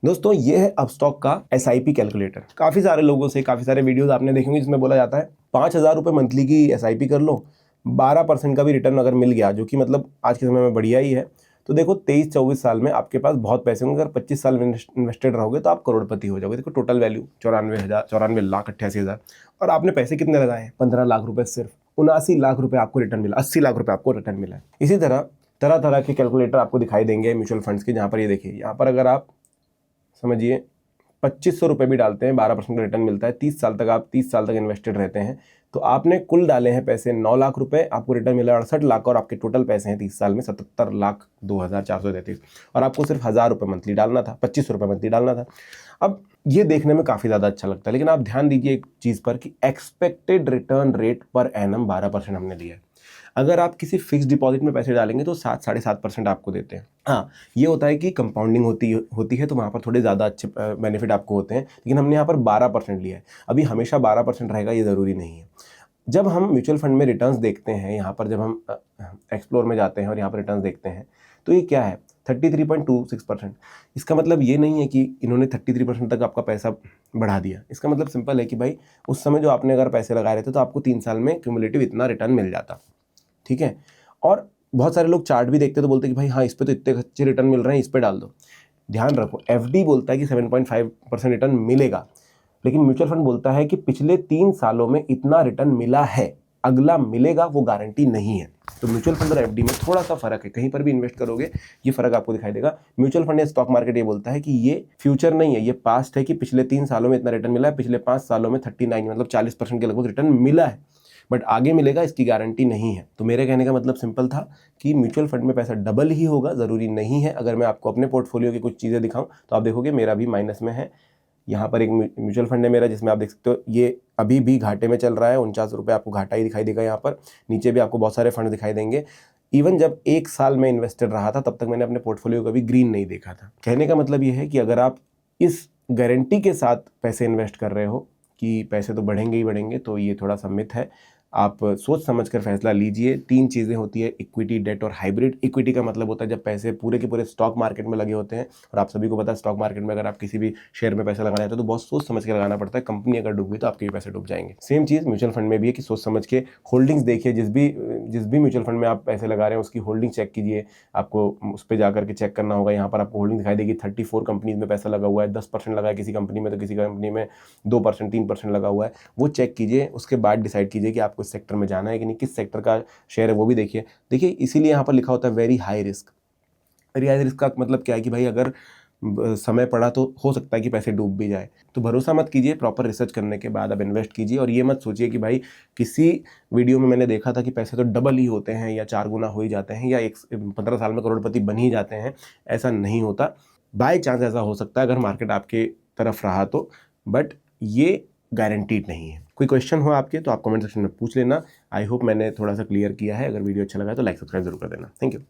दोस्तों ये है अपस्टॉक का SIP कैलकुलेटर। काफ़ी सारे लोगों से काफ़ी सारे वीडियोस आपने देखे होंगे जिसमें बोला जाता है 5,000 रुपये मंथली की SIP कर लो, 12% का भी रिटर्न अगर मिल गया, जो कि मतलब आज के समय में बढ़िया ही है। तो देखो 23-24 साल में आपके पास बहुत पैसे होंगे। अगर 25 साल में इन्वेस्टेड रहोगे तो आप करोड़पति हो जाओगे। देखो टोटल वैल्यू 94,88,000 और आपने पैसे कितने लगाए हैं? 15 लाख रुपए। सिर्फ 79 लाख रुपए आपको रिटर्न मिला, 80 लाख रुपए आपको रिटर्न मिला। इसी तरह तरह तरह के कैलकुलेटर आपको दिखाई देंगे म्यूचुअल फंड्स के, जहाँ पर ये देखिए, यहाँ पर अगर आप समझिए 2500 रुपये भी डालते हैं, 12% का रिटर्न मिलता है। 30 साल तक आप 30 साल तक इन्वेस्टेड रहते हैं तो आपने कुल डाले हैं पैसे 9 लाख रुपए, आपको रिटर्न मिला 68 लाख और आपके टोटल पैसे हैं 30 साल में 77,02,433 और आपको सिर्फ 1,000 रुपये मंथली डालना था, 2500 रुपये मंथली डालना था। अब ये देखने में काफ़ी ज़्यादा अच्छा लगता है, लेकिन आप ध्यान दीजिए एक चीज़ पर कि expected return rate per annum 12% हमने दिया है। अगर आप किसी फिक्स डिपॉजिट में पैसे डालेंगे तो 7-7.5% आपको देते हैं। हाँ, ये होता है कि कंपाउंडिंग होती है तो वहाँ पर थोड़े ज़्यादा अच्छे बेनिफिट आपको होते हैं, लेकिन हमने यहाँ पर 12% लिया है। अभी हमेशा 12% रहेगा ये ज़रूरी नहीं है। जब हम म्यूचुअल फंड में रिटर्न्स देखते हैं, यहाँ पर जब हम एक्सप्लोर में जाते हैं और यहाँ पर रिटर्न्स देखते हैं तो ये क्या है, 33.26%। इसका मतलब ये नहीं है कि इन्होंने 33% तक आपका पैसा बढ़ा दिया। इसका मतलब सिंपल है कि भाई उस समय जो आपने अगर पैसे लगाए रहते तो आपको 3 साल में क्यूमुलेटिव इतना रिटर्न मिल जाता। ठीक है। और बहुत सारे लोग चार्ट भी देखते तो बोलते कि भाई हाँ, इस पे तो इतने अच्छे रिटर्न मिल रहे हैं, इस पे डाल दो। ध्यान रखो, FD बोलता है कि 7.5% रिटर्न मिलेगा, लेकिन म्यूचुअल फंड बोलता है कि पिछले 3 सालों में इतना रिटर्न मिला है, अगला मिलेगा वो गारंटी नहीं है। तो म्यूचुअल फंड और FD में थोड़ा सा फर्क है। कहीं पर भी इन्वेस्ट करोगे ये फर्क आपको दिखाई देगा। म्यूचुअल फंड या स्टॉक मार्केट ये बोलता है कि ये फ्यूचर नहीं है, ये पास्ट है कि पिछले 3 सालों में इतना रिटर्न मिला है, पिछले 5 सालों में 39 मतलब 40% के लगभग रिटर्न मिला है, बट आगे मिलेगा इसकी गारंटी नहीं है। तो मेरे कहने का मतलब सिंपल था कि म्यूचुअल फंड में पैसा डबल ही होगा, ज़रूरी नहीं है। अगर मैं आपको अपने पोर्टफोलियो की कुछ चीज़ें दिखाऊं तो आप देखोगे मेरा भी माइनस में है। यहाँ पर एक म्यूचुअल फंड है मेरा जिसमें आप देख सकते हो ये अभी भी घाटे में चल रहा है, 49 रुपये आपको घाटा ही दिखाई देगा। यहाँ पर नीचे भी आपको बहुत सारे फंड दिखाई देंगे। इवन जब 1 साल में इन्वेस्टेड रहा था तब तक मैंने अपने पोर्टफोलियो का भी ग्रीन नहीं देखा था। कहने का मतलब ये है कि अगर आप इस गारंटी के साथ पैसे इन्वेस्ट कर रहे हो कि पैसे तो बढ़ेंगे ही बढ़ेंगे, तो ये थोड़ा सा मिथ है। आप सोच समझ कर फैसला लीजिए। 3 चीज़ें होती है, इक्विटी, डेट और हाइब्रिड। इक्विटी का मतलब होता है जब पैसे पूरे के पूरे स्टॉक मार्केट में लगे होते हैं, और आप सभी को पता है स्टॉक मार्केट में अगर आप किसी भी शेयर में पैसा लगाना चाहते हो तो बहुत सोच समझ के लगाना पड़ता है। कंपनी अगर डूब गई तो आपके भी पैसे डूब जाएंगे। सेम चीज़ म्यूचुअल फंड में भी है कि सोच समझ के होल्डिंग्स देखिए। जिस भी म्यूचुअल फंड में आप पैसे लगा रहे हैं उसकी होल्डिंग चेक कीजिए। आपको उस पर जाकर के चेक करना होगा। यहाँ पर आपको होल्डिंग दिखाई देगी, 34 कंपनीज में पैसा लगा हुआ है। 10% लगा है किसी कंपनी में तो किसी कंपनी में 2%, 3% लगा हुआ है। वो चेक कीजिए, उसके बाद डिसाइड कीजिए कि आपको इस सेक्टर में जाना है कि नहीं, किस सेक्टर का शेयर है वो भी देखिए। इसीलिए यहाँ पर लिखा होता है very high risk. Very high risk का मतलब क्या है कि भाई अगर समय पड़ा तो हो सकता है कि पैसे डूब भी जाए। तो भरोसा मत कीजिए, प्रॉपर रिसर्च करने के बाद अब इन्वेस्ट कीजिए। और ये मत सोचिए कि भाई किसी वीडियो में मैंने देखा था कि पैसे तो डबल ही होते हैं या 4 गुना हो ही जाते हैं या 15 साल में करोड़पति बन ही जाते हैं। ऐसा नहीं होता। बाय चांस ऐसा हो सकता है अगर मार्केट आपके तरफ रहा तो, बट ये गारंटीड नहीं है। कोई क्वेश्चन हो आपके तो आप कमेंट सेक्शन में पूछ लेना। आई होप मैंने थोड़ा सा क्लियर किया है। अगर वीडियो अच्छा लगा तो लाइक सब्सक्राइब जरूर कर देना। Thank you.